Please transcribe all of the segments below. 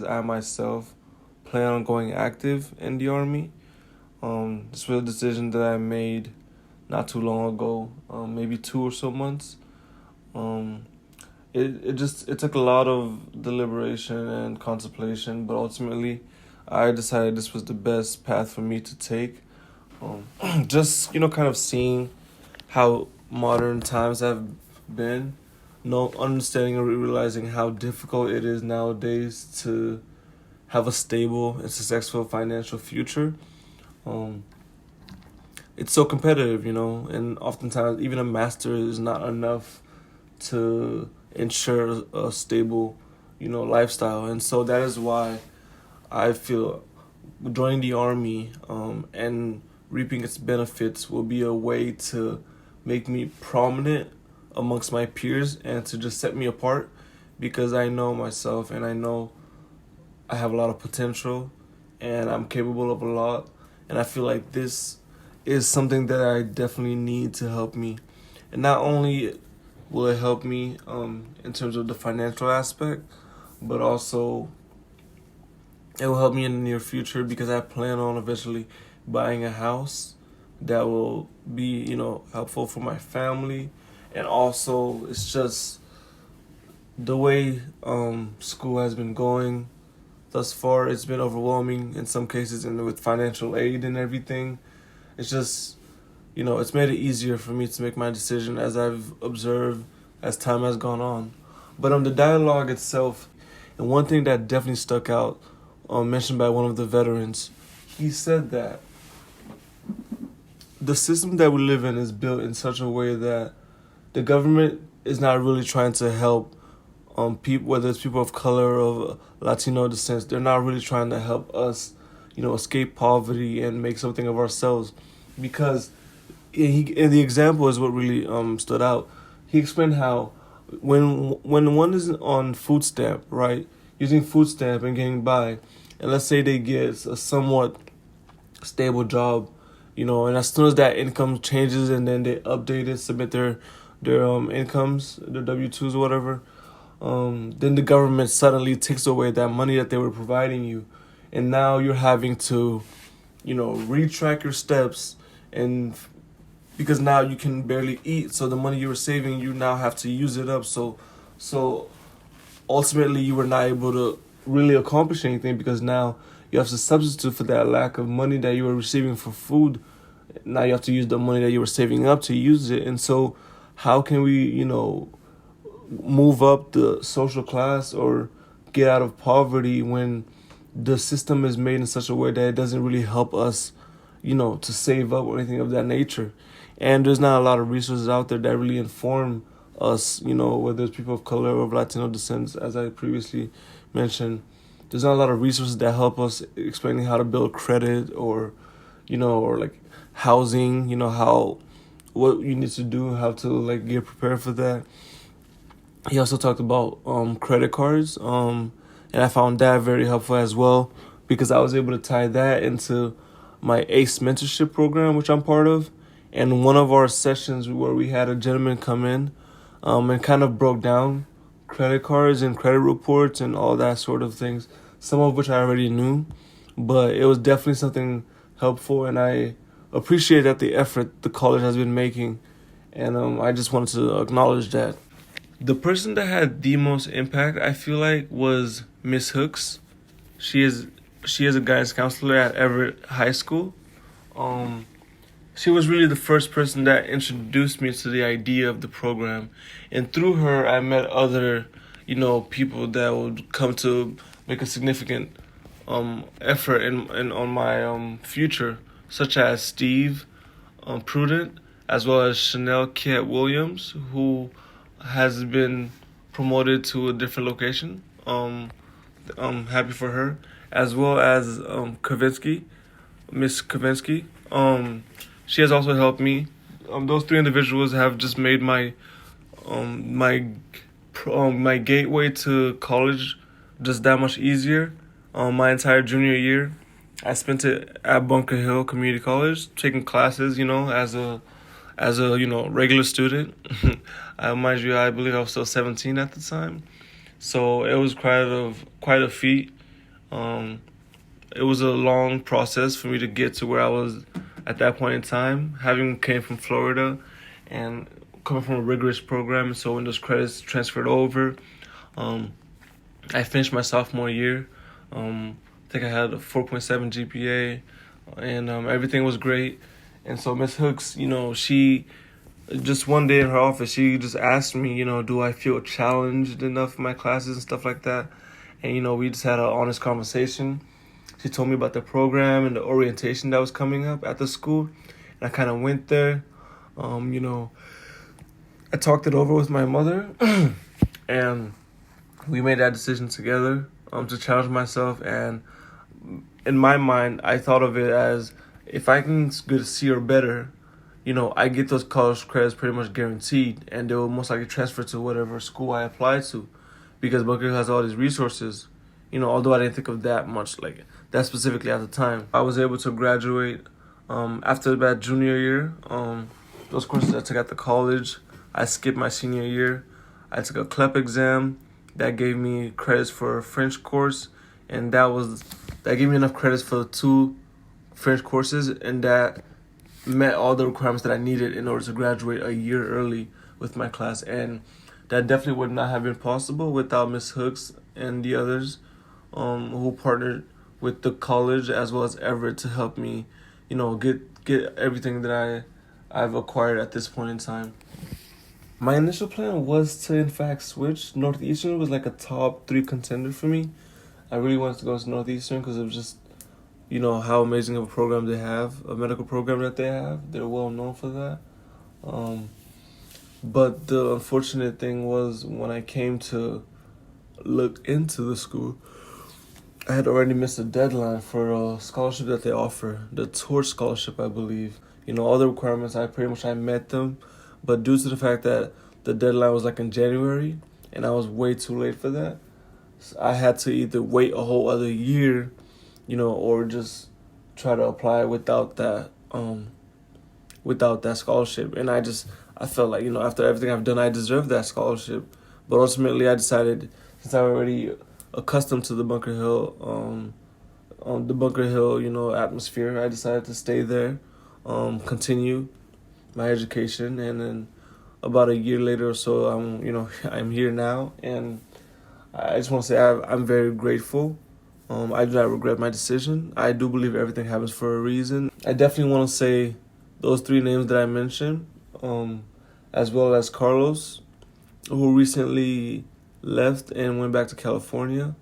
I myself plan on going active in the Army. This was a decision that I made not too long ago, maybe 2 or so months. Um, it took a lot of deliberation and contemplation, but ultimately, I decided this was the best path for me to take. Just kind of seeing how modern times have been, no understanding or realizing how difficult it is nowadays to have a stable and successful financial future. Um, it's so competitive, and oftentimes even a master is not enough to ensure a stable, lifestyle. And so that is why I feel joining the army and reaping its benefits will be a way to make me prominent amongst my peers and to just set me apart because I know myself and I know I have a lot of potential and I'm capable of a lot. And I feel like this is something that I definitely need to help me. And not only will it help me in terms of the financial aspect, but also it will help me in the near future because I plan on eventually buying a house that will be, helpful for my family. And also, it's just the way school has been going thus far. It's been overwhelming in some cases, and with financial aid and everything, it's just, it's made it easier for me to make my decision as I've observed as time has gone on. But the dialogue itself, and one thing that definitely stuck out, mentioned by one of the veterans, he said that the system that we live in is built in such a way that the government is not really trying to help people, whether it's people of color or of Latino descent. They're not really trying to help us, escape poverty and make something of ourselves, because and the example is what really stood out. He explained how when one is on food stamp, right, using food stamp and getting by, and let's say they get a somewhat stable job, and as soon as that income changes and then they update it, submit their incomes, their W-2s or whatever, then the government suddenly takes away that money that they were providing you, and now you're having to, retrack your steps, and because now you can barely eat, so the money you were saving, you now have to use it up. So ultimately, you were not able to really accomplish anything because now you have to substitute for that lack of money that you were receiving for food. Now you have to use the money that you were saving up to use it. And so how can we, move up the social class or get out of poverty when the system is made in such a way that it doesn't really help us, to save up or anything of that nature? And there's not a lot of resources out there that really inform us, whether it's people of color or of Latino descent, as I previously mentioned. There's not a lot of resources that help us explaining how to build credit or, or like housing, what you need to do, how to like get prepared for that. He also talked about credit cards, and I found that very helpful as well because I was able to tie that into my ACE mentorship program, which I'm part of. And one of our sessions where we had a gentleman come in and kind of broke down credit cards and credit reports and all that sort of things, some of which I already knew, but it was definitely something helpful, and I appreciate that the effort the college has been making, and I just wanted to acknowledge that. The person that had the most impact, I feel like, was Miss Hooks. She is a guidance counselor at Everett High School. She was really the first person that introduced me to the idea of the program. And through her, I met other, people that would come to make a significant effort in on my future, such as Steve Prudent, as well as Chanel Kiet Williams, who has been promoted to a different location. I'm happy for her, as well as Kavinsky, Miss Kavinsky. She has also helped me. Those three individuals have just made my gateway to college just that much easier. My entire junior year, I spent it at Bunker Hill Community College, taking classes, as a regular student. Mind you, I believe I was still 17 at the time, so it was quite a feat, Um, it was a long process for me to get to where I was at that point in time, having came from Florida and coming from a rigorous program. So when those credits transferred over, um, I finished my sophomore year. I think I had a 4.7 GPA, and everything was great. And so Miss Hooks, she just one day in her office, she just asked me, do I feel challenged enough in my classes and stuff like that. And we just had an honest conversation. She told me about the program and the orientation that was coming up at the school, and I kind of went there. I talked it over with my mother, and we made that decision together to challenge myself. And in my mind, I thought of it as if I can get a C or better, I get those college credits pretty much guaranteed, and they will most likely transfer to whatever school I apply to, because Bunker Hill has all these resources. Although I didn't think of that much, like that specifically at the time. I was able to graduate after that junior year. Those courses I took at the college, I skipped my senior year. I took a CLEP exam that gave me credits for a French course, and that gave me enough credits for 2 French courses, and that met all the requirements that I needed in order to graduate a year early with my class. And that definitely would not have been possible without Miss Hooks and the others who partnered with the college as well as Everett to help me, get everything that I've acquired at this point in time. My initial plan was to in fact switch. Northeastern was like a top 3 contender for me. I really wanted to go to Northeastern because it was just, how amazing of a program they have, a medical program that they have. They're well known for that. But the unfortunate thing was when I came to look into the school, I had already missed a deadline for a scholarship that they offer, the Torch Scholarship, I believe. All the requirements, I met them, but due to the fact that the deadline was like in January, and I was way too late for that, so I had to either wait a whole other year, or just try to apply without that scholarship. And I felt like, after everything I've done, I deserve that scholarship. But ultimately I decided, since I'm already accustomed to the Bunker Hill, atmosphere, I decided to stay there, continue my education, and then about a year later or so, I'm here now, and I just want to say I'm very grateful. I do not regret my decision. I do believe everything happens for a reason. I definitely want to say those 3 names that I mentioned, as well as Carlos, who recently left and went back to California.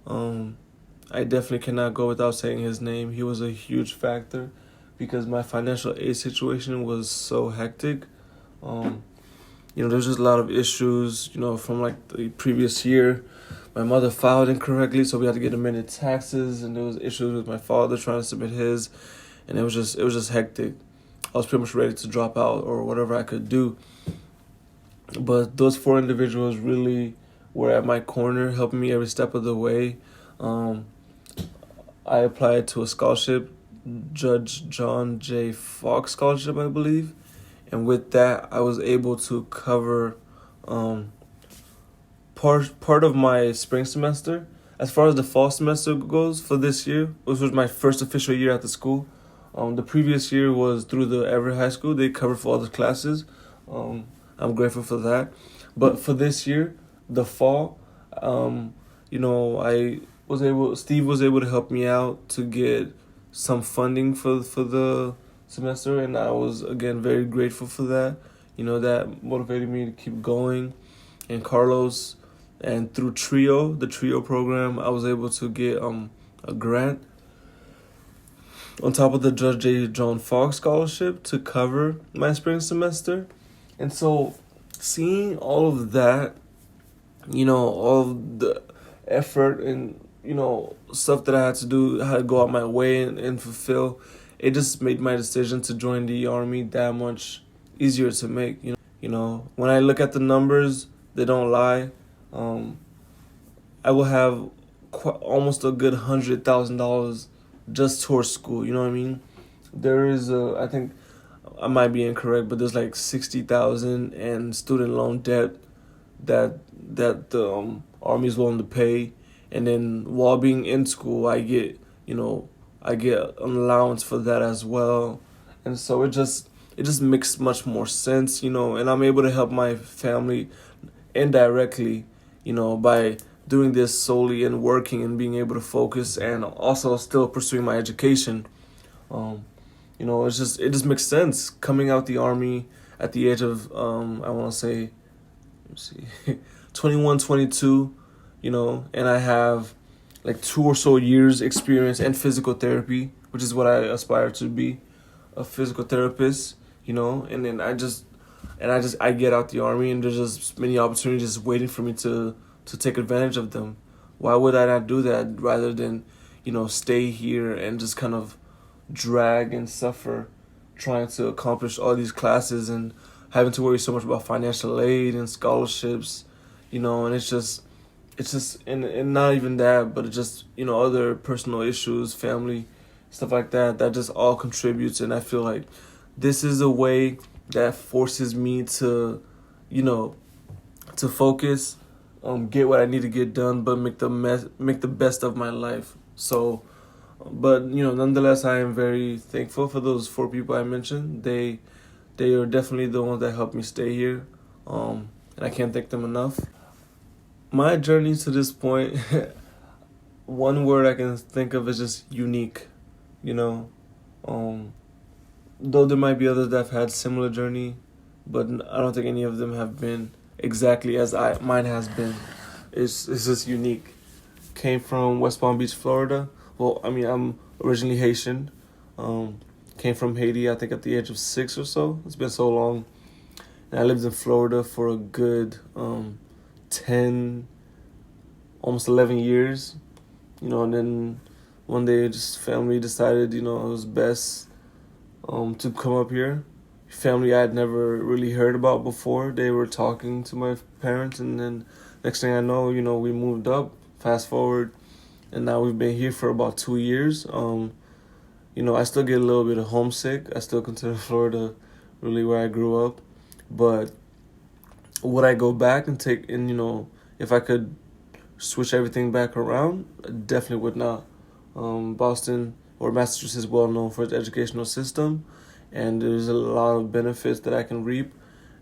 I definitely cannot go without saying his name. He was a huge factor because my financial aid situation was so hectic. There's just a lot of issues, from like the previous year. My mother filed incorrectly, so we had to get amended taxes, and there was issues with my father trying to submit his, and it was just hectic. I was pretty much ready to drop out or whatever I could do. But those 4 individuals really were at my corner, helping me every step of the way. I applied to a scholarship, Judge John J. Fox Scholarship, I believe. And with that, I was able to cover part of my spring semester. As far as the fall semester goes for this year, which was my first official year at the school, the previous year was through the Everett High School. They covered for all the classes. I'm grateful for that. But for this year, the fall, Steve was able to help me out to get some funding for the semester, and I was again very grateful for that. That motivated me to keep going. And Carlos, and through the Trio program, I was able to get a grant on top of the Judge J. John Fox scholarship to cover my spring semester. And so seeing all of that, all of the effort and, stuff that I had to do, how to go out my way and fulfill, it just made my decision to join the Army that much easier to make. When I look at the numbers, they don't lie. I will have almost a good $100,000 just towards school. You know what I mean? There is I think I might be incorrect, but there's like 60,000 in student loan debt that the Army is willing to pay, and then while being in school, I get an allowance for that as well, and so it just makes much more sense, and I'm able to help my family indirectly, by doing this solely and working and being able to focus and also still pursuing my education. Um, it just makes sense coming out the army at the age of I want to say, let me see, 21, 22, and I have like 2 or so years experience in physical therapy, which is what I aspire to be, a physical therapist, and then I get out the army and there's just many opportunities waiting for me to take advantage of them. Why would I not do that rather than, stay here and just kind of drag and suffer trying to accomplish all these classes and having to worry so much about financial aid and scholarships, and it's just and not even that, but it's just, other personal issues, family, stuff like that, that just all contributes. And I feel like this is a way that forces me to, to focus, get what I need to get done, but make the best of my life. So, but nonetheless, I am very thankful for those 4 people I mentioned. They are definitely the ones that helped me stay here, and I can't thank them enough. My journey to this point, one word I can think of is just unique. You know, um, though there might be others that have had similar journey, but I don't think any of them have been exactly as mine has been. It's just unique. Came from West Palm Beach, Florida. Well, I mean, I'm originally Haitian. Came from Haiti, I think, at the age of 6 or so. It's been so long. And I lived in Florida for a good 10, almost 11 years. And then one day just family decided, it was best to come up here. Family I had never really heard about before. They were talking to my parents, and then next thing I know, we moved up. Fast forward, and now we've been here for about 2 years. I still get a little bit of homesick. I still consider Florida really where I grew up. But would I go back and if I could switch everything back around, I definitely would not. Boston or Massachusetts is well known for its educational system, and there's a lot of benefits that I can reap.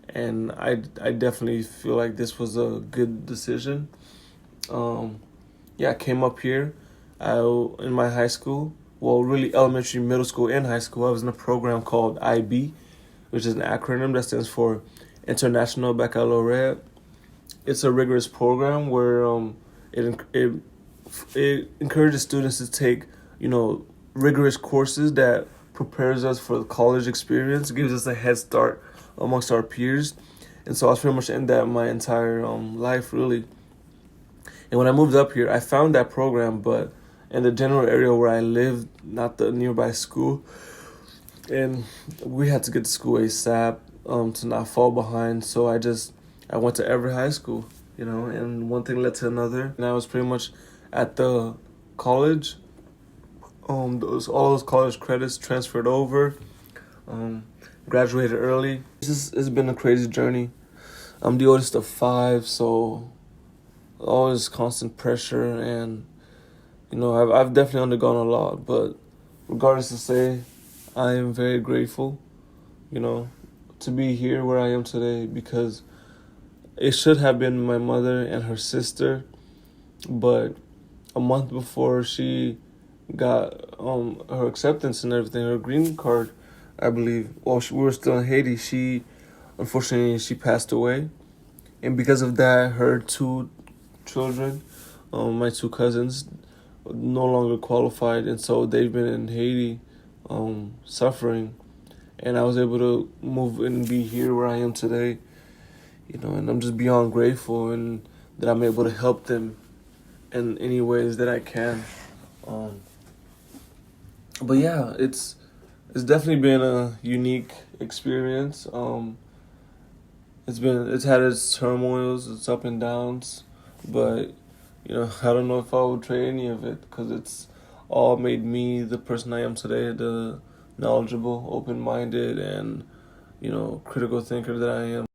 And I definitely feel like this was a good decision. I came up here. In my high school, well, really elementary, middle school, and high school, I was in a program called IB, which is an acronym that stands for International Baccalaureate. It's a rigorous program where it encourages students to take, rigorous courses that prepares us for the college experience, gives us a head start amongst our peers. And so I was pretty much in that my entire life, really. And when I moved up here, I found that program, but in the general area where I lived, not the nearby school. And we had to get to school ASAP to not fall behind. So I went to Everett High School, and one thing led to another. And I was pretty much at the college. All those college credits transferred over. Graduated early. It's been a crazy journey. I'm the oldest of 5, so always constant pressure, and I've definitely undergone a lot. But regardless to say, I am very grateful, to be here where I am today, because it should have been my mother and her sister, but a month before she got her acceptance and everything, her green card, I believe, while we were still in Haiti, unfortunately she passed away. And because of that, her 2 children, my 2 cousins, no longer qualified, and so they've been in Haiti suffering. And I was able to move and be here where I am today, and I'm just beyond grateful, and that I'm able to help them in any ways that I can. But yeah, it's definitely been a unique experience. It's had its turmoils, its up and downs, but I don't know if I would trade any of it, because it's all made me the person I am today, the knowledgeable, open-minded, and critical thinker that I am.